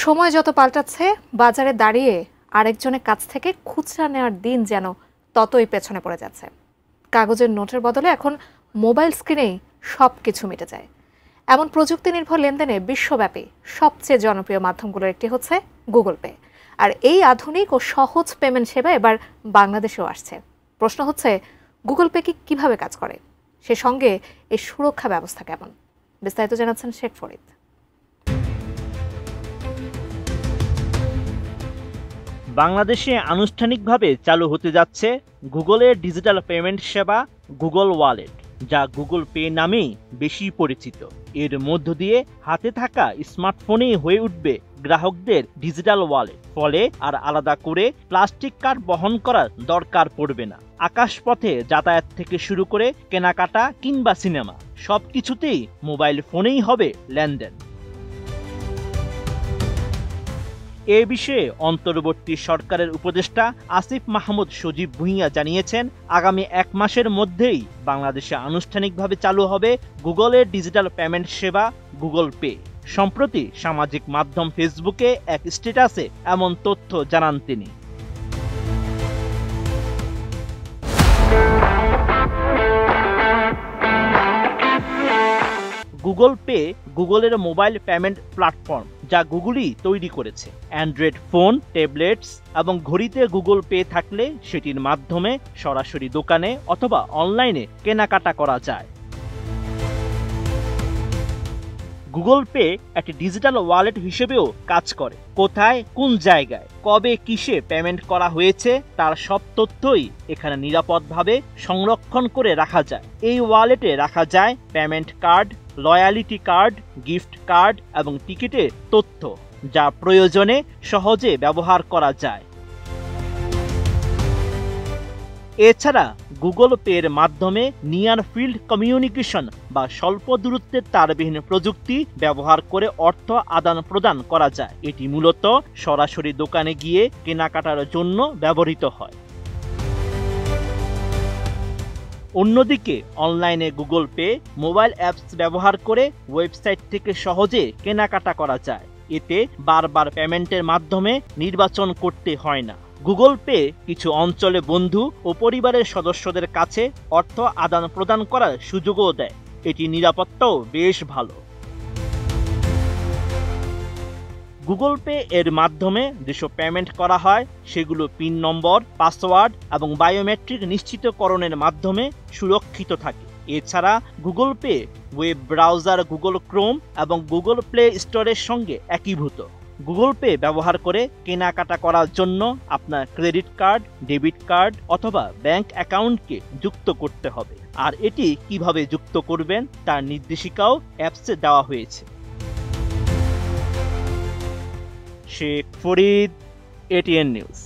সময় যত পাল্টাচ্ছে বাজারে দাঁড়িয়ে আরেকজনের কাছ থেকে খুচরা নেওয়ার দিন যেন ততই পেছনে পড়ে যাচ্ছে। কাগজের নোটের বদলে এখন মোবাইল স্ক্রিনেই সব কিছু মিটে যায়। এমন প্রযুক্তি নির্ভর লেনদেনে বিশ্বব্যাপী সবচেয়ে জনপ্রিয় মাধ্যমগুলোর একটি হচ্ছে গুগল পে। আর এই আধুনিক ও সহজ পেমেন্ট সেবা এবার বাংলাদেশেও আসছে। প্রশ্ন হচ্ছে, গুগল পে কিভাবে কাজ করে, সে সঙ্গে এই সুরক্ষা ব্যবস্থা কেমন? বিস্তারিত জানাচ্ছেন শেখ ফরিদ। বাংলাদেশে আনুষ্ঠানিকভাবে চালু হতে যাচ্ছে গুগলের ডিজিটাল পেমেন্ট সেবা গুগল ওয়ালেট, যা গুগল পে নামেই বেশি পরিচিত। এর মধ্য দিয়ে হাতে থাকা স্মার্টফোনেই হয়ে উঠবে গ্রাহকদের ডিজিটাল ওয়ালেট। ফলে আর আলাদা করে প্লাস্টিক কার্ড বহন করার দরকার পড়বে না। আকাশপথে যাতায়াত থেকে শুরু করে কেনাকাটা কিংবা সিনেমা, সবকিছুতেই মোবাইল ফোনেই হবে লেনদেন। এ বিষয়ে অন্তর্বর্তী সরকারের উপদেষ্টা আসিফ মাহমুদ সজীব ভুঁইয়া জানিয়েছেন, আগামী 1 মাসের মধ্যেই বাংলাদেশে আনুষ্ঠানিকভাবে চালু হবে গুগলের ডিজিটাল পেমেন্ট সেবা গুগল পে। সম্প্রতি সামাজিক মাধ্যম ফেসবুকে এক স্ট্যাটাসে এমন তথ্য জানান তিনি। গুগল পে গুগলের মোবাইল পেমেন্ট প্ল্যাটফর্ম, যা গুগলই তৈরি করেছে। অ্যান্ড্রয়েড ফোন, ট্যাবলেটস এবং ঘড়িতে গুগল পে থাকলে সেটির মাধ্যমে সরাসরি দোকানে অথবা অনলাইনে কেনাকাটা করা যায়। গুগল পে একটি ডিজিটাল ওয়ালেট হিসেবেও কাজ করে। কোথায়, কোন জায়গায়, কবে, কিসে পেমেন্ট করা হয়েছে তার সব তথ্যই এখানে নিরাপদভাবে সংরক্ষণ করে রাখা যায়। এই ওয়ালেটে রাখা যায় payment card, loyalty card, gift card এবং টিকিটের তথ্য, যা প্রয়োজনে সহজে ব্যবহার করা যায়। এছাড়া গুগল পের মাধ্যমে নিয়ার ফিল্ড কমিউনিকেশন বা স্বল্প দূরত্বের তারবিহীন প্রযুক্তি ব্যবহার করে অর্থ আদান প্রদান করা যায়। এটি মূলত সরাসরি দোকানে গিয়ে কেনাকাটার জন্য ব্যবহৃত হয়। অন্যদিকে অনলাইনে গুগল পে মোবাইল অ্যাপস ব্যবহার করে ওয়েবসাইট থেকে সহজে কেনাকাটা করা যায়। এতে বারবার পেমেন্টের মাধ্যমে নির্বাচন করতে হয় না। গুগল পে কিছু অঞ্চলে বন্ধু ও পরিবারের সদস্যদের কাছে অর্থ আদান প্রদান করার সুযোগও দেয়। এটি নিরাপত্তাও বেশ ভালো। গুগল পে এর মাধ্যমে যেসব পেমেন্ট করা হয় সেগুলো পিন নম্বর, পাসওয়ার্ড এবং বায়োমেট্রিক নিশ্চিতকরণের মাধ্যমে সুরক্ষিত থাকে। এছাড়া Google pay web browser Google Chrome এবং গুগল প্লে স্টোরের সঙ্গে একীভূত। গুগল পে ব্যবহার করে কেনাকাটা করার জন্য আপনার ক্রেডিট কার্ড, ডেবিট কার্ড অথবা ব্যাংক অ্যাকাউন্টকে যুক্ত করতে হবে। আর এটি কিভাবে যুক্ত করবেন তার নির্দেশিকাও অ্যাপসে দেওয়া হয়েছে। Sheikh Farid, ATN news.